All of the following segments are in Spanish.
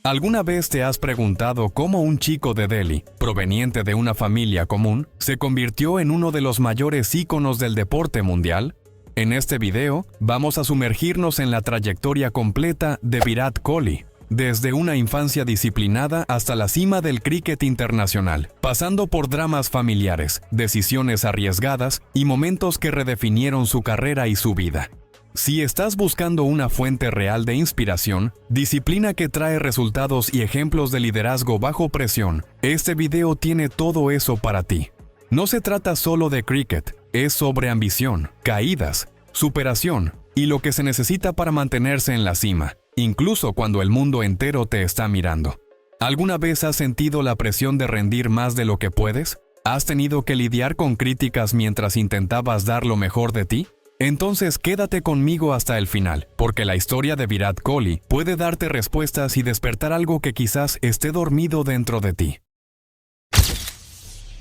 ¿Alguna vez te has preguntado cómo un chico de Delhi, proveniente de una familia común, se convirtió en uno de los mayores íconos del deporte mundial? En este video, vamos a sumergirnos en la trayectoria completa de Virat Kohli, desde una infancia disciplinada hasta la cima del críquet internacional, pasando por dramas familiares, decisiones arriesgadas y momentos que redefinieron su carrera y su vida. Si estás buscando una fuente real de inspiración, disciplina que trae resultados y ejemplos de liderazgo bajo presión, este video tiene todo eso para ti. No se trata solo de cricket, es sobre ambición, caídas, superación y lo que se necesita para mantenerse en la cima, incluso cuando el mundo entero te está mirando. ¿Alguna vez has sentido la presión de rendir más de lo que puedes? ¿Has tenido que lidiar con críticas mientras intentabas dar lo mejor de ti? Entonces quédate conmigo hasta el final, porque la historia de Virat Kohli puede darte respuestas y despertar algo que quizás esté dormido dentro de ti.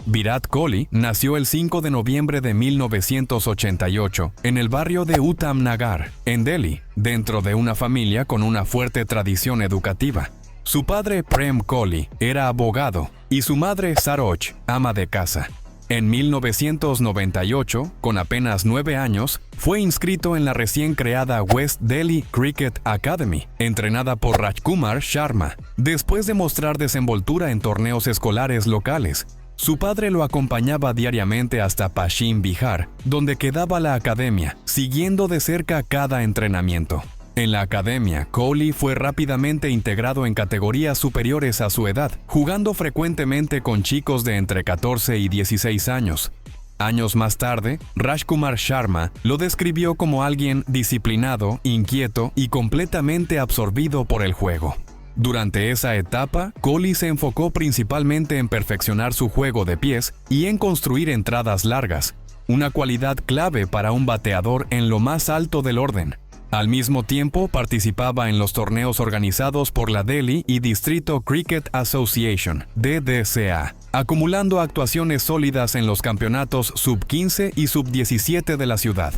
Virat Kohli nació el 5 de noviembre de 1988 en el barrio de Uttam Nagar, en Delhi, dentro de una familia con una fuerte tradición educativa. Su padre, Prem Kohli, era abogado y su madre, Saroj, ama de casa. En 1998, con apenas 9 años, fue inscrito en la recién creada West Delhi Cricket Academy, entrenada por Rajkumar Sharma, después de mostrar desenvoltura en torneos escolares locales. Su padre lo acompañaba diariamente hasta Paschim Bihar, donde quedaba la academia, siguiendo de cerca cada entrenamiento. En la academia, Kohli fue rápidamente integrado en categorías superiores a su edad, jugando frecuentemente con chicos de entre 14 y 16 años. Años más tarde, Rajkumar Sharma lo describió como alguien disciplinado, inquieto y completamente absorbido por el juego. Durante esa etapa, Kohli se enfocó principalmente en perfeccionar su juego de pies y en construir entradas largas, una cualidad clave para un bateador en lo más alto del orden. Al mismo tiempo, participaba en los torneos organizados por la Delhi y Distrito Cricket Association, DDCA, acumulando actuaciones sólidas en los campeonatos sub-15 y sub-17 de la ciudad.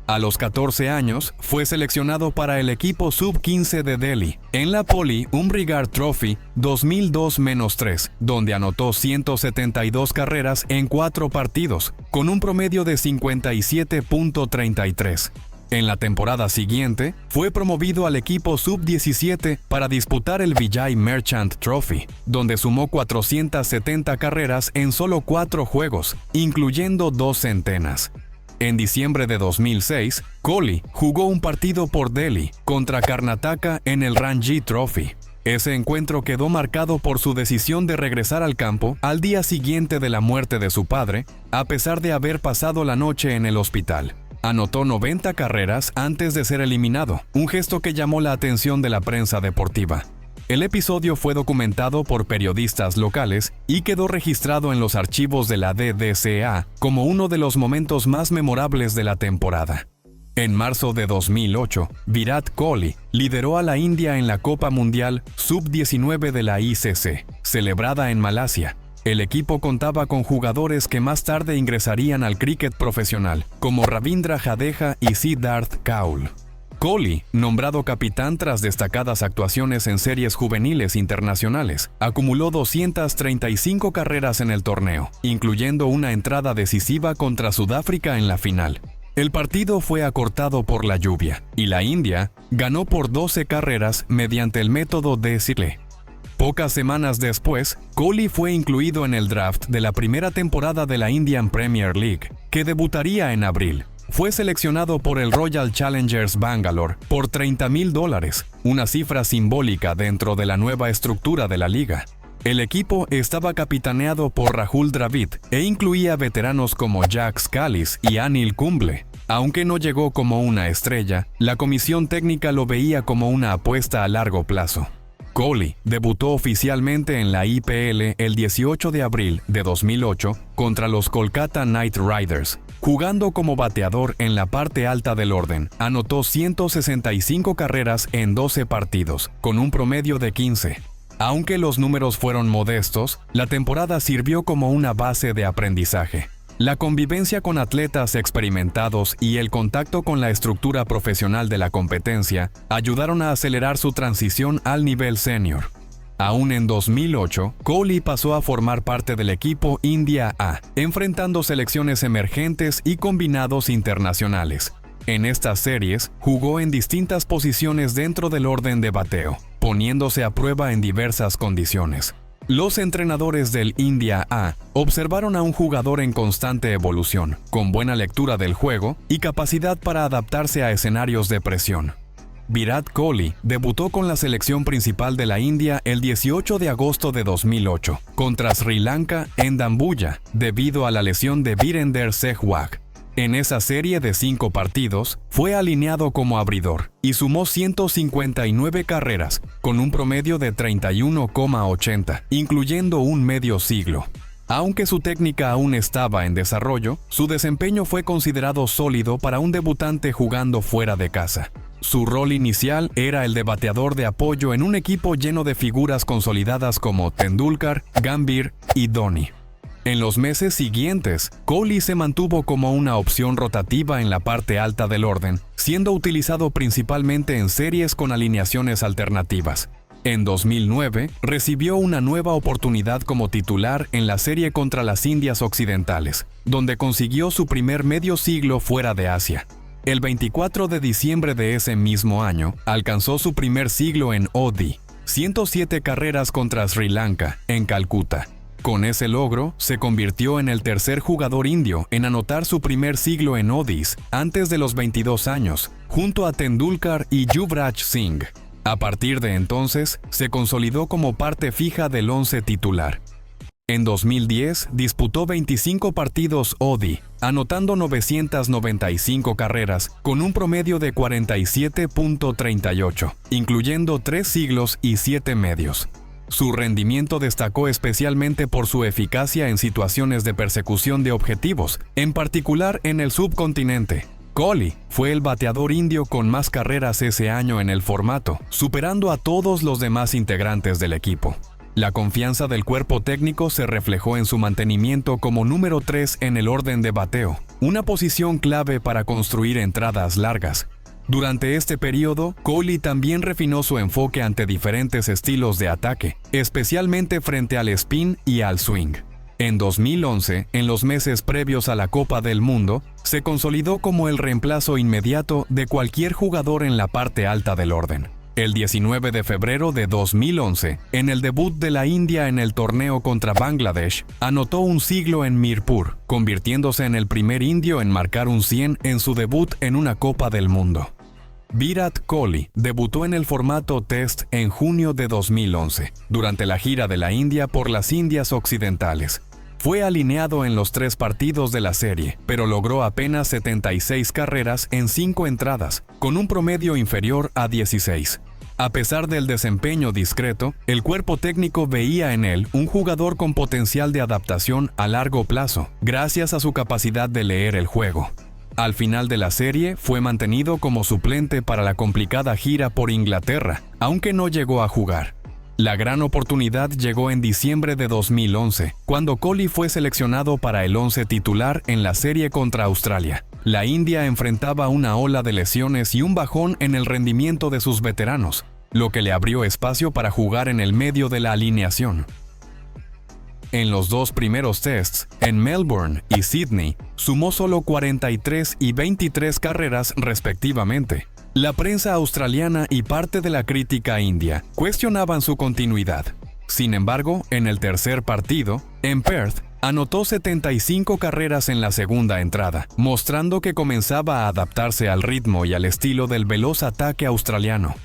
A los 14 años, fue seleccionado para el equipo sub-15 de Delhi, en la Poli Umbrigar Trophy 2002-3, donde anotó 172 carreras en 4 partidos, con un promedio de 57.33. En la temporada siguiente, fue promovido al equipo sub-17 para disputar el Vijay Merchant Trophy, donde sumó 470 carreras en solo 4 juegos, incluyendo 2 centenas. En diciembre de 2006, Kohli jugó un partido por Delhi contra Karnataka en el Ranji Trophy. Ese encuentro quedó marcado por su decisión de regresar al campo al día siguiente de la muerte de su padre, a pesar de haber pasado la noche en el hospital. Anotó 90 carreras antes de ser eliminado, un gesto que llamó la atención de la prensa deportiva. El episodio fue documentado por periodistas locales y quedó registrado en los archivos de la DDCA como uno de los momentos más memorables de la temporada. En marzo de 2008, Virat Kohli lideró a la India en la Copa Mundial Sub-19 de la ICC, celebrada en Malasia. El equipo contaba con jugadores que más tarde ingresarían al críquet profesional, como Ravindra Jadeja y Siddharth Kaul. Kohli, nombrado capitán tras destacadas actuaciones en series juveniles internacionales, acumuló 235 carreras en el torneo, incluyendo una entrada decisiva contra Sudáfrica en la final. El partido fue acortado por la lluvia, y la India ganó por 12 carreras mediante el método de Sirle. Pocas semanas después, Kohli fue incluido en el draft de la primera temporada de la Indian Premier League, que debutaría en abril. Fue seleccionado por el Royal Challengers Bangalore por $30,000, una cifra simbólica dentro de la nueva estructura de la liga. El equipo estaba capitaneado por Rahul Dravid e incluía veteranos como Jack Scalise y Anil Kumble. Aunque no llegó como una estrella, la comisión técnica lo veía como una apuesta a largo plazo. Kohli debutó oficialmente en la IPL el 18 de abril de 2008 contra los Kolkata Knight Riders. Jugando como bateador en la parte alta del orden, anotó 165 carreras en 12 partidos, con un promedio de 15. Aunque los números fueron modestos, la temporada sirvió como una base de aprendizaje. La convivencia con atletas experimentados y el contacto con la estructura profesional de la competencia ayudaron a acelerar su transición al nivel senior. Aún en 2008, Kohli pasó a formar parte del equipo India A, enfrentando selecciones emergentes y combinados internacionales. En estas series, jugó en distintas posiciones dentro del orden de bateo, poniéndose a prueba en diversas condiciones. Los entrenadores del India A observaron a un jugador en constante evolución, con buena lectura del juego y capacidad para adaptarse a escenarios de presión. Virat Kohli debutó con la selección principal de la India el 18 de agosto de 2008 contra Sri Lanka en Dambulla debido a la lesión de Virender Sehwag. En esa serie de 5 partidos, fue alineado como abridor y sumó 159 carreras con un promedio de 31,80, incluyendo un medio siglo. Aunque su técnica aún estaba en desarrollo, su desempeño fue considerado sólido para un debutante jugando fuera de casa. Su rol inicial era el de bateador de apoyo en un equipo lleno de figuras consolidadas como Tendulkar, Gambhir y Dhoni. En los meses siguientes, Kohli se mantuvo como una opción rotativa en la parte alta del orden, siendo utilizado principalmente en series con alineaciones alternativas. En 2009, recibió una nueva oportunidad como titular en la serie contra las Indias Occidentales, donde consiguió su primer medio siglo fuera de Asia. El 24 de diciembre de ese mismo año, alcanzó su primer siglo en ODI, 107 carreras contra Sri Lanka, en Calcuta. Con ese logro, se convirtió en el tercer jugador indio en anotar su primer siglo en ODIs antes de los 22 años, junto a Tendulkar y Yuvraj Singh. A partir de entonces, se consolidó como parte fija del once titular. En 2010, disputó 25 partidos ODI, anotando 995 carreras con un promedio de 47.38, incluyendo 3 siglos y 7 medios. Su rendimiento destacó especialmente por su eficacia en situaciones de persecución de objetivos, en particular en el subcontinente. Kohli fue el bateador indio con más carreras ese año en el formato, superando a todos los demás integrantes del equipo. La confianza del cuerpo técnico se reflejó en su mantenimiento como número 3 en el orden de bateo, una posición clave para construir entradas largas. Durante este periodo, Kohli también refinó su enfoque ante diferentes estilos de ataque, especialmente frente al spin y al swing. En 2011, en los meses previos a la Copa del Mundo, se consolidó como el reemplazo inmediato de cualquier jugador en la parte alta del orden. El 19 de febrero de 2011, en el debut de la India en el torneo contra Bangladesh, anotó un siglo en Mirpur, convirtiéndose en el primer indio en marcar un 100 en su debut en una Copa del Mundo. Virat Kohli debutó en el formato Test en junio de 2011, durante la gira de la India por las Indias Occidentales. Fue alineado en los 3 partidos de la serie, pero logró apenas 76 carreras en 5 entradas, con un promedio inferior a 16. A pesar del desempeño discreto, el cuerpo técnico veía en él un jugador con potencial de adaptación a largo plazo, gracias a su capacidad de leer el juego. Al final de la serie, fue mantenido como suplente para la complicada gira por Inglaterra, aunque no llegó a jugar. La gran oportunidad llegó en diciembre de 2011, cuando Kohli fue seleccionado para el once titular en la serie contra Australia. La India enfrentaba una ola de lesiones y un bajón en el rendimiento de sus veteranos, lo que le abrió espacio para jugar en el medio de la alineación. En los 2 primeros tests, en Melbourne y Sydney, sumó solo 43 y 23 carreras respectivamente. La prensa australiana y parte de la crítica india cuestionaban su continuidad. Sin embargo, en el tercer partido, en Perth, anotó 75 carreras en la segunda entrada, mostrando que comenzaba a adaptarse al ritmo y al estilo del veloz ataque australiano.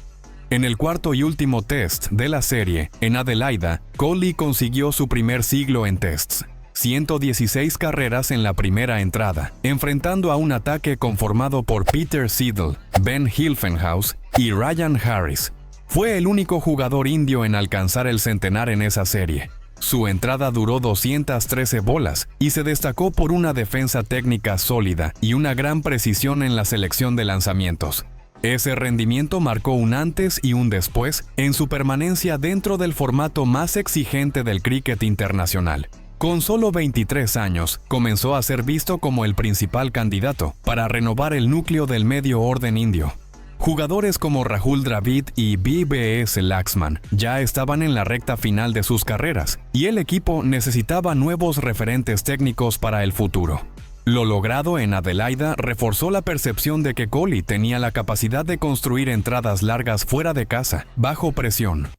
En el cuarto y último test de la serie, en Adelaida, Kohli consiguió su primer siglo en tests. 116 carreras en la primera entrada, enfrentando a un ataque conformado por Peter Siddle, Ben Hilfenhaus y Ryan Harris. Fue el único jugador indio en alcanzar el centenar en esa serie. Su entrada duró 213 bolas y se destacó por una defensa técnica sólida y una gran precisión en la selección de lanzamientos. Ese rendimiento marcó un antes y un después en su permanencia dentro del formato más exigente del críquet internacional. Con solo 23 años, comenzó a ser visto como el principal candidato para renovar el núcleo del medio orden indio. Jugadores como Rahul Dravid y B.B.S. Laxman ya estaban en la recta final de sus carreras, y el equipo necesitaba nuevos referentes técnicos para el futuro. Lo logrado en Adelaida reforzó la percepción de que Kohli tenía la capacidad de construir entradas largas fuera de casa, bajo presión.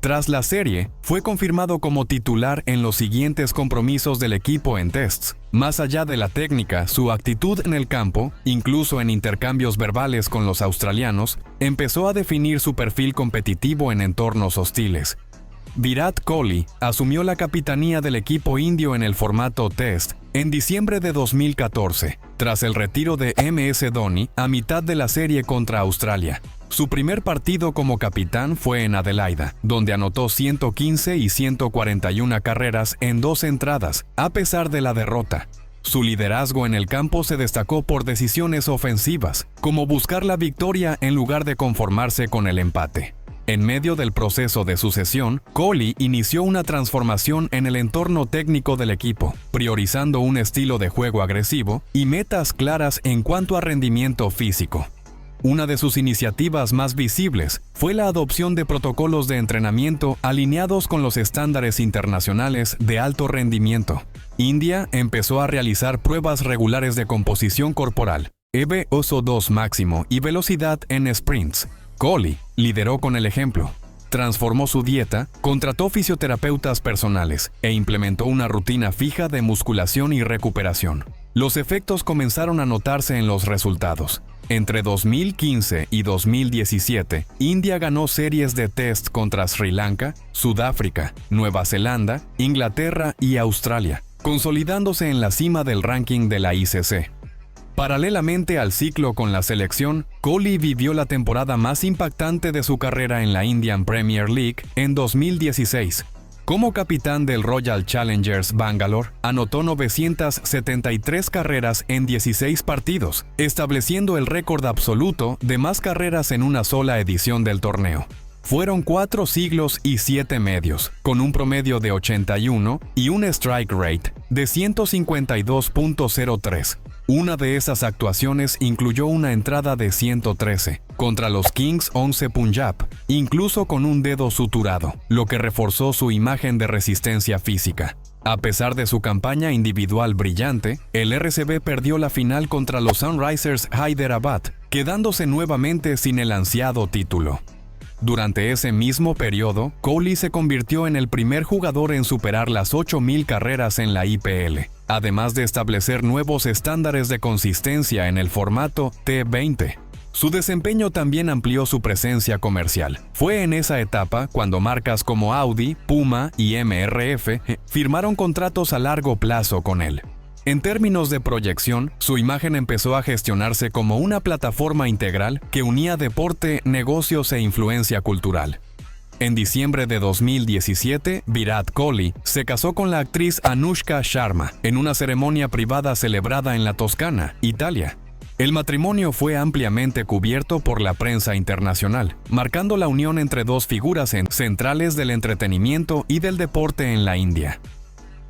Tras la serie, fue confirmado como titular en los siguientes compromisos del equipo en tests. Más allá de la técnica, su actitud en el campo, incluso en intercambios verbales con los australianos, empezó a definir su perfil competitivo en entornos hostiles. Virat Kohli asumió la capitanía del equipo indio en el formato Test en diciembre de 2014, tras el retiro de MS Dhoni a mitad de la serie contra Australia. Su primer partido como capitán fue en Adelaida, donde anotó 115 y 141 carreras en 2 entradas, a pesar de la derrota. Su liderazgo en el campo se destacó por decisiones ofensivas, como buscar la victoria en lugar de conformarse con el empate. En medio del proceso de sucesión, Kohli inició una transformación en el entorno técnico del equipo, priorizando un estilo de juego agresivo y metas claras en cuanto a rendimiento físico. Una de sus iniciativas más visibles fue la adopción de protocolos de entrenamiento alineados con los estándares internacionales de alto rendimiento. India empezó a realizar pruebas regulares de composición corporal, VO2 máximo y velocidad en sprints. Kohli lideró con el ejemplo. Transformó su dieta, contrató fisioterapeutas personales e implementó una rutina fija de musculación y recuperación. Los efectos comenzaron a notarse en los resultados. Entre 2015 y 2017, India ganó series de test contra Sri Lanka, Sudáfrica, Nueva Zelanda, Inglaterra y Australia, consolidándose en la cima del ranking de la ICC. Paralelamente al ciclo con la selección, Kohli vivió la temporada más impactante de su carrera en la Indian Premier League en 2016. Como capitán del Royal Challengers Bangalore, anotó 973 carreras en 16 partidos, estableciendo el récord absoluto de más carreras en una sola edición del torneo. Fueron 4 siglos y 7 medios, con un promedio de 81 y un strike rate de 152.03. Una de esas actuaciones incluyó una entrada de 113 contra los Kings 11 Punjab, incluso con un dedo suturado, lo que reforzó su imagen de resistencia física. A pesar de su campaña individual brillante, el RCB perdió la final contra los Sunrisers Hyderabad, quedándose nuevamente sin el ansiado título. Durante ese mismo periodo, Kohli se convirtió en el primer jugador en superar las 8,000 carreras en la IPL, además de establecer nuevos estándares de consistencia en el formato T20. Su desempeño también amplió su presencia comercial. Fue en esa etapa cuando marcas como Audi, Puma y MRF firmaron contratos a largo plazo con él. En términos de proyección, su imagen empezó a gestionarse como una plataforma integral que unía deporte, negocios e influencia cultural. En diciembre de 2017, Virat Kohli se casó con la actriz Anushka Sharma en una ceremonia privada celebrada en la Toscana, Italia. El matrimonio fue ampliamente cubierto por la prensa internacional, marcando la unión entre dos figuras centrales del entretenimiento y del deporte en la India.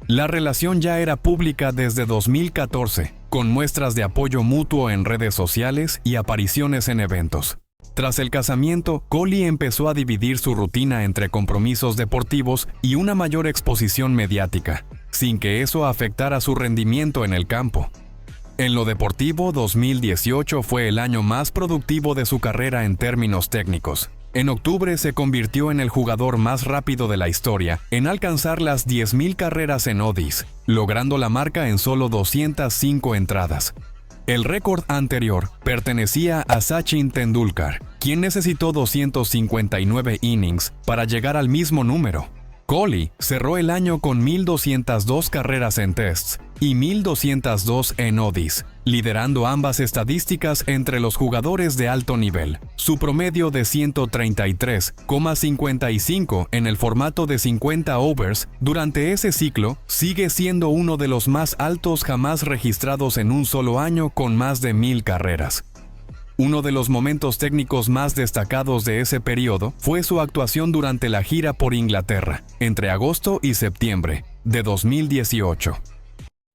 La relación ya era pública desde 2014, con muestras de apoyo mutuo en redes sociales y apariciones en eventos. Tras el casamiento, Kohli empezó a dividir su rutina entre compromisos deportivos y una mayor exposición mediática, sin que eso afectara su rendimiento en el campo. En lo deportivo, 2018 fue el año más productivo de su carrera en términos técnicos. En octubre se convirtió en el jugador más rápido de la historia en alcanzar las 10,000 carreras en ODIs, logrando la marca en solo 205 entradas. El récord anterior pertenecía a Sachin Tendulkar, quien necesitó 259 innings para llegar al mismo número. Kohli cerró el año con 1,202 carreras en tests y 1,202 en ODIs, liderando ambas estadísticas entre los jugadores de alto nivel. Su promedio de 133,55 en el formato de 50 overs durante ese ciclo sigue siendo uno de los más altos jamás registrados en un solo año con más de 1,000 carreras. Uno de los momentos técnicos más destacados de ese periodo fue su actuación durante la gira por Inglaterra, entre agosto y septiembre de 2018.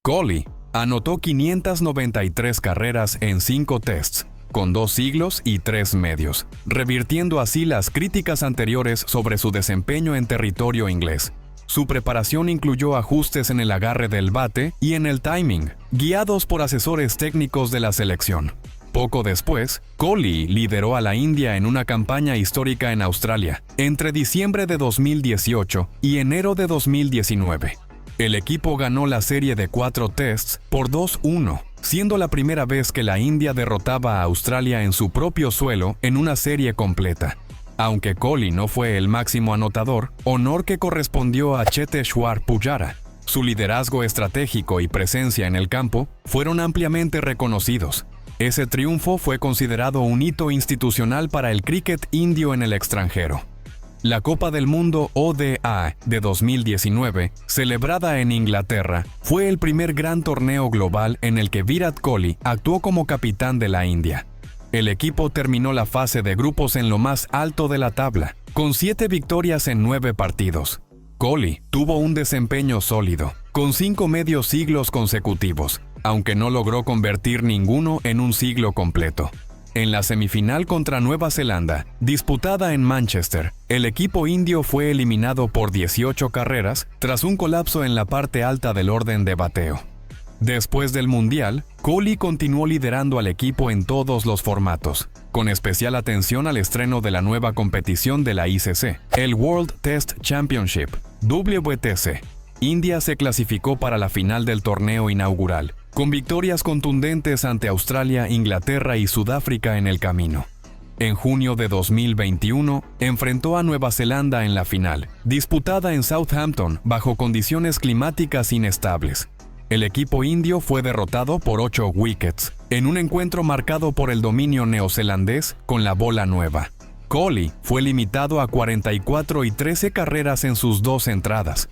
Kohli anotó 593 carreras en 5 tests, con 2 siglos y 3 medios, revirtiendo así las críticas anteriores sobre su desempeño en territorio inglés. Su preparación incluyó ajustes en el agarre del bate y en el timing, guiados por asesores técnicos de la selección. Poco después, Kohli lideró a la India en una campaña histórica en Australia, entre diciembre de 2018 y enero de 2019. El equipo ganó la serie de 4 tests por 2-1, siendo la primera vez que la India derrotaba a Australia en su propio suelo en una serie completa. Aunque Kohli no fue el máximo anotador, honor que correspondió a Cheteshwar Pujara. Su liderazgo estratégico y presencia en el campo fueron ampliamente reconocidos. Ese triunfo fue considerado un hito institucional para el críquet indio en el extranjero. La Copa del Mundo ODI de 2019, celebrada en Inglaterra, fue el primer gran torneo global en el que Virat Kohli actuó como capitán de la India. El equipo terminó la fase de grupos en lo más alto de la tabla, con 7 victorias en 9 partidos. Kohli tuvo un desempeño sólido, con 5 medios siglos consecutivos, aunque no logró convertir ninguno en un siglo completo. En la semifinal contra Nueva Zelanda, disputada en Manchester, el equipo indio fue eliminado por 18 carreras tras un colapso en la parte alta del orden de bateo. Después del Mundial, Kohli continuó liderando al equipo en todos los formatos, con especial atención al estreno de la nueva competición de la ICC, el World Test Championship, WTC. India se clasificó para la final del torneo inaugural, con victorias contundentes ante Australia, Inglaterra y Sudáfrica en el camino. En junio de 2021, enfrentó a Nueva Zelanda en la final, disputada en Southampton bajo condiciones climáticas inestables. El equipo indio fue derrotado por 8 wickets, en un encuentro marcado por el dominio neozelandés con la bola nueva. Kohli fue limitado a 44 y 13 carreras en sus 2 entradas.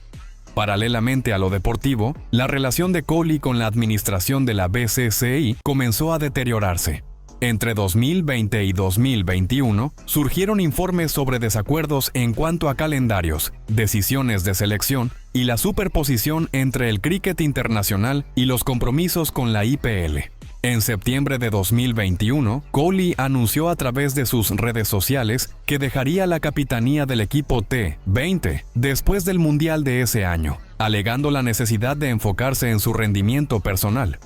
Paralelamente a lo deportivo, la relación de Kohli con la administración de la BCCI comenzó a deteriorarse. Entre 2020 y 2021, surgieron informes sobre desacuerdos en cuanto a calendarios, decisiones de selección y la superposición entre el críquet internacional y los compromisos con la IPL. En septiembre de 2021, Kohli anunció a través de sus redes sociales que dejaría la capitanía del equipo T20 después del Mundial de ese año, alegando la necesidad de enfocarse en su rendimiento personal.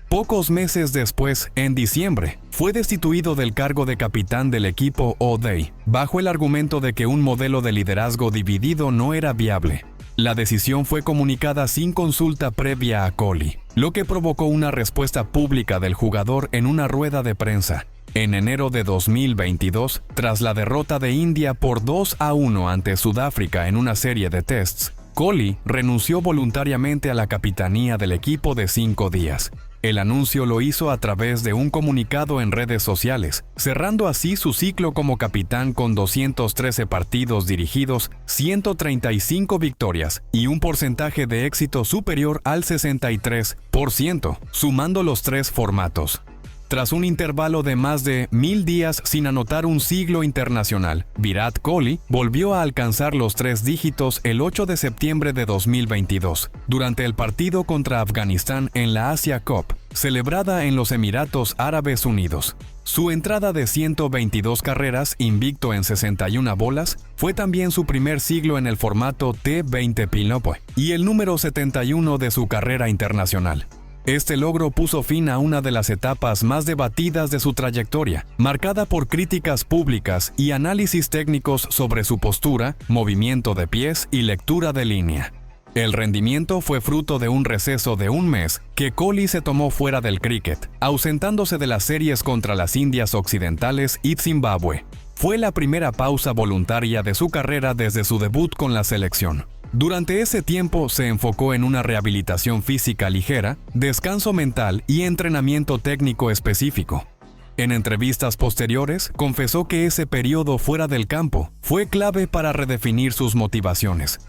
Pocos meses después, en diciembre, fue destituido del cargo de capitán del equipo ODI, bajo el argumento de que un modelo de liderazgo dividido no era viable. La decisión fue comunicada sin consulta previa a Kohli, lo que provocó una respuesta pública del jugador en una rueda de prensa. En enero de 2022, tras la derrota de India por 2-1 ante Sudáfrica en una serie de tests, Kohli renunció voluntariamente a la capitanía del equipo de 5 días. El anuncio lo hizo a través de un comunicado en redes sociales, cerrando así su ciclo como capitán con 213 partidos dirigidos, 135 victorias y un porcentaje de éxito superior al 63%, sumando los 3 formatos. Tras un intervalo de más de 1000 días sin anotar un siglo internacional, Virat Kohli volvió a alcanzar los 3 dígitos el 8 de septiembre de 2022, durante el partido contra Afganistán en la Asia Cup, celebrada en los Emiratos Árabes Unidos. Su entrada de 122 carreras, invicto en 61 bolas, fue también su primer siglo en el formato T20 Pilopo y el número 71 de su carrera internacional. Este logro puso fin a una de las etapas más debatidas de su trayectoria, marcada por críticas públicas y análisis técnicos sobre su postura, movimiento de pies y lectura de línea. El rendimiento fue fruto de un receso de un mes que Kohli se tomó fuera del críquet, ausentándose de las series contra las Indias Occidentales y Zimbabue. Fue la primera pausa voluntaria de su carrera desde su debut con la selección. Durante ese tiempo se enfocó en una rehabilitación física ligera, descanso mental y entrenamiento técnico específico. En entrevistas posteriores, confesó que ese periodo fuera del campo fue clave para redefinir sus motivaciones.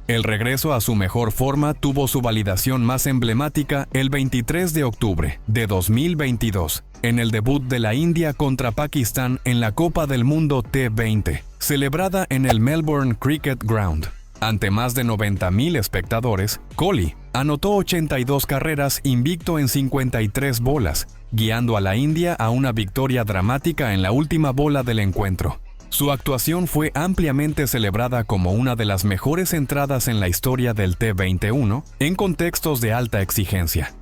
El regreso a su mejor forma tuvo su validación más emblemática el 23 de octubre de 2022, en el debut de la India contra Pakistán en la Copa del Mundo T20, celebrada en el Melbourne Cricket Ground. Ante más de 90,000 espectadores, Kohli Anotó 82 carreras invicto en 53 bolas, guiando a la India a una victoria dramática en la última bola del encuentro. Su actuación fue ampliamente celebrada como una de las mejores entradas en la historia del T21 en contextos de alta exigencia.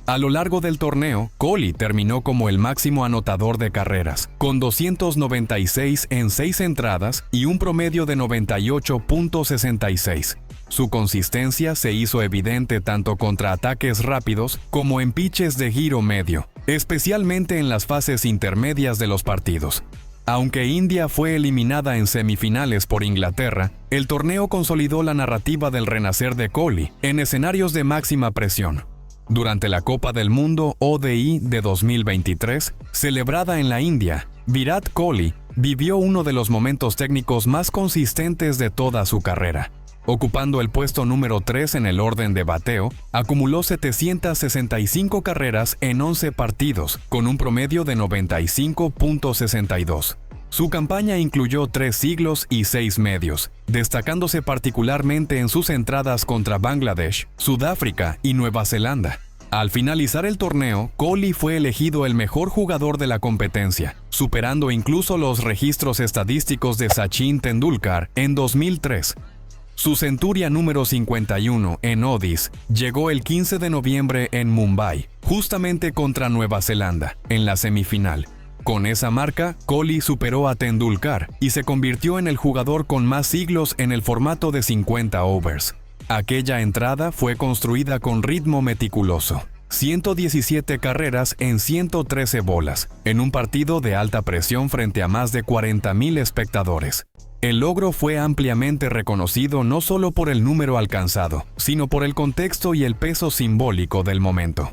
A lo largo del torneo, Kohli terminó como el máximo anotador de carreras, con 296 en 6 entradas y un promedio de 98.66. Su consistencia se hizo evidente tanto contra ataques rápidos como en pitches de giro medio, especialmente en las fases intermedias de los partidos. Aunque India fue eliminada en semifinales por Inglaterra, el torneo consolidó la narrativa del renacer de Kohli en escenarios de máxima presión. Durante la Copa del Mundo ODI de 2023, celebrada en la India, Virat Kohli vivió uno de los momentos técnicos más consistentes de toda su carrera. Ocupando el puesto número 3 en el orden de bateo, acumuló 765 carreras en 11 partidos, con un promedio de 95.62. Su campaña incluyó 3 siglos y 6 medios, destacándose particularmente en sus entradas contra Bangladesh, Sudáfrica y Nueva Zelanda. Al finalizar el torneo, Kohli fue elegido el mejor jugador de la competencia, superando incluso los registros estadísticos de Sachin Tendulkar en 2003. Su centuria número 51 en ODIs llegó el 15 de noviembre en Mumbai, justamente contra Nueva Zelanda, en la semifinal. Con esa marca, Kohli superó a Tendulkar y se convirtió en el jugador con más siglos en el formato de 50 overs. Aquella entrada fue construida con ritmo meticuloso. 117 carreras en 113 bolas, en un partido de alta presión frente a más de 40,000 espectadores. El logro fue ampliamente reconocido no solo por el número alcanzado, sino por el contexto y el peso simbólico del momento.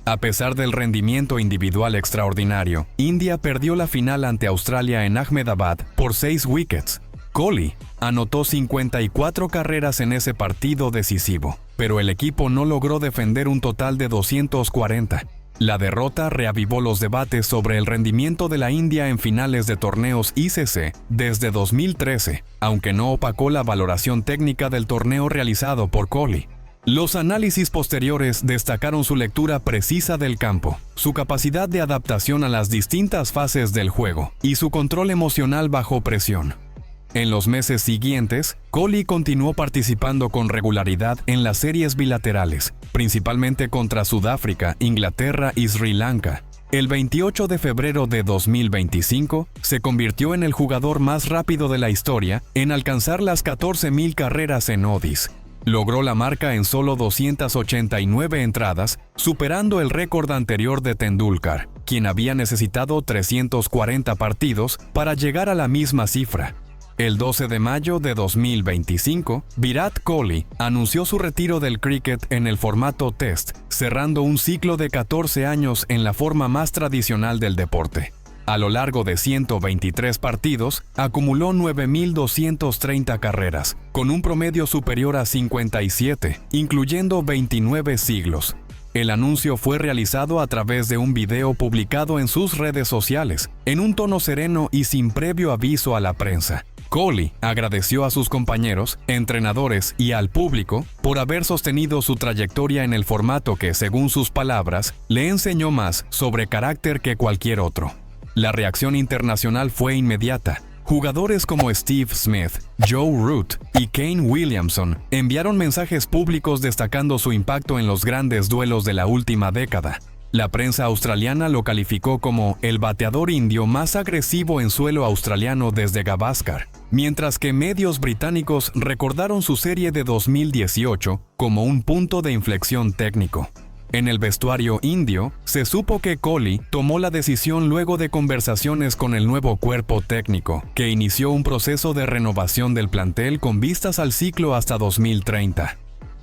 A pesar del rendimiento individual extraordinario, India perdió la final ante Australia en Ahmedabad por 6 wickets. Kohli anotó 54 carreras en ese partido decisivo, pero el equipo no logró defender un total de 240. La derrota reavivó los debates sobre el rendimiento de la India en finales de torneos ICC desde 2013, aunque no opacó la valoración técnica del torneo realizado por Kohli. Los análisis posteriores destacaron su lectura precisa del campo, su capacidad de adaptación a las distintas fases del juego y su control emocional bajo presión. En los meses siguientes, Kohli continuó participando con regularidad en las series bilaterales, principalmente contra Sudáfrica, Inglaterra y Sri Lanka. El 28 de febrero de 2025, se convirtió en el jugador más rápido de la historia en alcanzar las 14,000 carreras en ODIs. Logró la marca en solo 289 entradas, superando el récord anterior de Tendulkar, quien había necesitado 340 partidos para llegar a la misma cifra. El 12 de mayo de 2025, Virat Kohli anunció su retiro del cricket en el formato Test, cerrando un ciclo de 14 años en la forma más tradicional del deporte. A lo largo de 123 partidos, acumuló 9,230 carreras, con un promedio superior a 57, incluyendo 29 siglos. El anuncio fue realizado a través de un video publicado en sus redes sociales, en un tono sereno y sin previo aviso a la prensa. Kohli agradeció a sus compañeros, entrenadores y al público por haber sostenido su trayectoria en el formato que, según sus palabras, le enseñó más sobre carácter que cualquier otro. La reacción internacional fue inmediata. Jugadores como Steve Smith, Joe Root y Kane Williamson enviaron mensajes públicos destacando su impacto en los grandes duelos de la última década. La prensa australiana lo calificó como el bateador indio más agresivo en suelo australiano desde Gavaskar, mientras que medios británicos recordaron su serie de 2018 como un punto de inflexión técnico. En el vestuario indio, se supo que Kohli tomó la decisión luego de conversaciones con el nuevo cuerpo técnico, que inició un proceso de renovación del plantel con vistas al ciclo hasta 2030.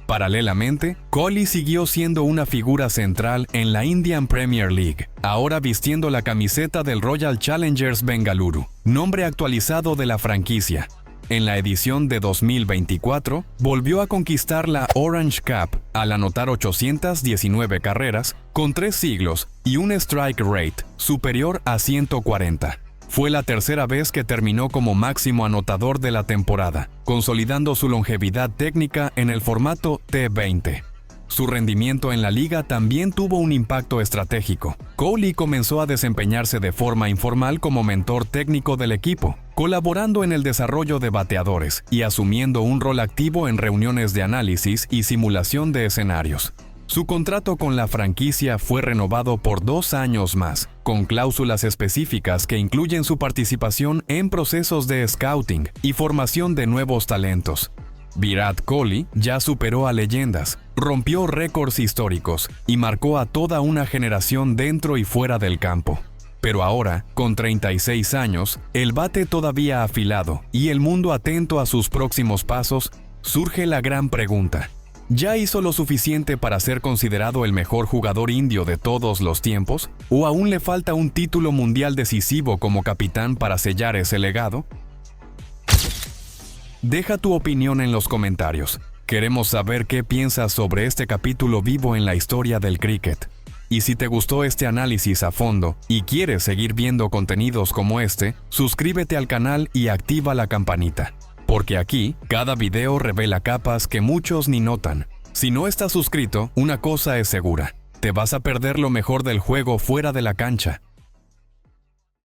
Paralelamente, Kohli siguió siendo una figura central en la Indian Premier League, ahora vistiendo la camiseta del Royal Challengers Bengaluru, nombre actualizado de la franquicia. En la edición de 2024, volvió a conquistar la Orange Cap al anotar 819 carreras, con 3 siglos y un strike rate superior a 140. Fue la tercera vez que terminó como máximo anotador de la temporada, consolidando su longevidad técnica en el formato T20. Su rendimiento en la liga también tuvo un impacto estratégico. Kohli comenzó a desempeñarse de forma informal como mentor técnico del equipo, colaborando en el desarrollo de bateadores y asumiendo un rol activo en reuniones de análisis y simulación de escenarios. Su contrato con la franquicia fue renovado por 2 años más, con cláusulas específicas que incluyen su participación en procesos de scouting y formación de nuevos talentos. Virat Kohli ya superó a leyendas, rompió récords históricos y marcó a toda una generación dentro y fuera del campo. Pero ahora, con 36 años, el bate todavía afilado y el mundo atento a sus próximos pasos, surge la gran pregunta: ¿ya hizo lo suficiente para ser considerado el mejor jugador indio de todos los tiempos? ¿O aún le falta un título mundial decisivo como capitán para sellar ese legado? Deja tu opinión en los comentarios. Queremos saber qué piensas sobre este capítulo vivo en la historia del cricket. Y si te gustó este análisis a fondo y quieres seguir viendo contenidos como este, suscríbete al canal y activa la campanita. Porque aquí, cada video revela capas que muchos ni notan. Si no estás suscrito, una cosa es segura: te vas a perder lo mejor del juego fuera de la cancha.